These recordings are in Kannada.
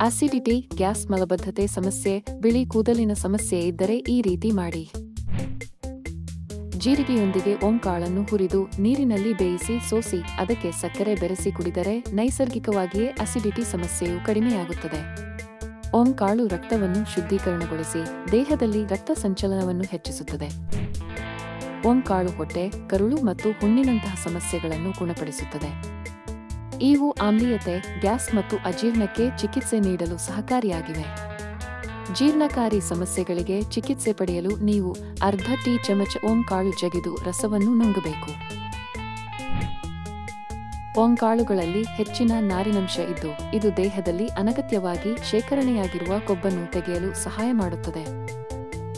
ಅಸಿಡಿಟಿ, ಗ್ಯಾಸ್, ಮಲಬದ್ಧತೆ ಸಮಸ್ಯೆ, ಬಿಳಿ ಕೂದಲಿನ ಸಮಸ್ಯೆ ಇದ್ದರೆ ಈ ರೀತಿ ಮಾಡಿ. ಜೀರಿಗೆಯೊಂದಿಗೆ ಓಂ ಕಾಳನ್ನು ಹುರಿದು ನೀರಿನಲ್ಲಿ ಬೇಯಿಸಿ ಸೋಸಿ ಅದಕ್ಕೆ ಸಕ್ಕರೆ ಬೆರೆಸಿ ಕುಡಿದರೆ ನೈಸರ್ಗಿಕವಾಗಿಯೇ ಅಸಿಡಿಟಿ ಸಮಸ್ಯೆಯು ಕಡಿಮೆಯಾಗುತ್ತದೆ. ಓಂ ಕಾಳು ರಕ್ತವನ್ನು ಶುದ್ಧೀಕರಣಗೊಳಿಸಿ ದೇಹದಲ್ಲಿ ರಕ್ತ ಸಂಚಲನವನ್ನು ಹೆಚ್ಚಿಸುತ್ತದೆ. ಓಂ ಕಾಳು ಹೊಟ್ಟೆ, ಕರುಳು ಮತ್ತು ಹುಣ್ಣಿನಂತಹ ಸಮಸ್ಯೆಗಳನ್ನು ಗುಣಪಡಿಸುತ್ತದೆ. ಇವು ಆಮ್ಲೀಯತೆ, ಗ್ಯಾಸ್ ಮತ್ತು ಅಜೀರ್ಣಕ್ಕೆ ಚಿಕಿತ್ಸೆ ನೀಡಲು ಸಹಕಾರಿಯಾಗಿವೆ. ಜೀರ್ಣಕಾರಿ ಸಮಸ್ಯೆಗಳಿಗೆ ಚಿಕಿತ್ಸೆ ಪಡೆಯಲು ನೀವು ಅರ್ಧ ಟೀ ಚಮಚ ಓಂ ಕಾಳು ಜಗಿದು ರಸವನ್ನು ನುಂಗಬೇಕು. ಓಂ ಕಾಳುಗಳಲ್ಲಿ ಹೆಚ್ಚಿನ ನಾರಿನಂಶ ಇದ್ದು ಇದು ದೇಹದಲ್ಲಿ ಅನಗತ್ಯವಾಗಿ ಶೇಖರಣೆಯಾಗಿರುವ ಕೊಬ್ಬನ್ನು ತೆಗೆಯಲು ಸಹಾಯ ಮಾಡುತ್ತದೆ.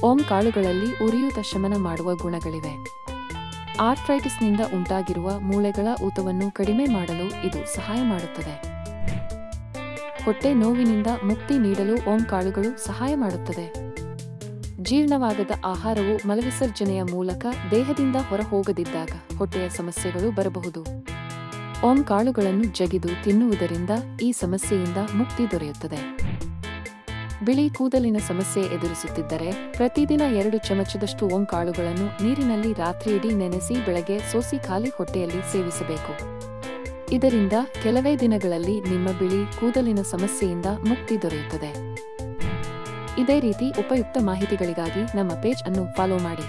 ಓಂ ಕಾಳುಗಳಲ್ಲಿ ಉರಿಯೂತ ಶಮನ ಮಾಡುವ ಗುಣಗಳಿವೆ. ಆರ್ಥ್ರೈಟಿಸ್ನಿಂದ ಉಂಟಾಗಿರುವ ಮೂಳೆಗಳ ಊತವನ್ನು ಕಡಿಮೆ ಮಾಡಲು ಇದು ಸಹಾಯ ಮಾಡುತ್ತದೆ. ಹೊಟ್ಟೆ ನೋವಿನಿಂದ ಮುಕ್ತಿ ನೀಡಲು ಓಂ ಕಾಳುಗಳು ಸಹಾಯ ಮಾಡುತ್ತದೆ. ಜೀರ್ಣವಾಗದ ಆಹಾರವು ಮಲವಿಸರ್ಜನೆಯ ಮೂಲಕ ದೇಹದಿಂದ ಹೊರಹೋಗದಿದ್ದಾಗ ಹೊಟ್ಟೆಯ ಸಮಸ್ಯೆಗಳು ಬರಬಹುದು. ಓಂ ಕಾಳುಗಳನ್ನು ಜಗಿದು ತಿನ್ನುವುದರಿಂದ ಈ ಸಮಸ್ಯೆಯಿಂದ ಮುಕ್ತಿ ದೊರೆಯುತ್ತದೆ. ಬಿಳಿ ಕೂದಲಿನ ಸಮಸ್ಯೆ ಎದುರಿಸುತ್ತಿದ್ದರೆ ಪ್ರತಿದಿನ 2 ಚಮಚದಷ್ಟು ಓಂ ಕಾಳುಗಳನ್ನು ನೀರಿನಲ್ಲಿ ರಾತ್ರಿಯಿಡೀ ನೆನೆಸಿ ಬೆಳಗ್ಗೆ ಸೋಸಿ ಖಾಲಿ ಹೊಟ್ಟೆಯಲ್ಲಿ ಸೇವಿಸಬೇಕು. ಇದರಿಂದ ಕೆಲವೇ ದಿನಗಳಲ್ಲಿ ನಿಮ್ಮ ಬಿಳಿ ಕೂದಲಿನ ಸಮಸ್ಯೆಯಿಂದ ಮುಕ್ತಿ ದೊರೆಯುತ್ತದೆ. ಇದೇ ರೀತಿ ಉಪಯುಕ್ತ ಮಾಹಿತಿಗಳಿಗಾಗಿ ನಮ್ಮ ಪೇಜ್ ಅನ್ನು ಫಾಲೋ ಮಾಡಿ.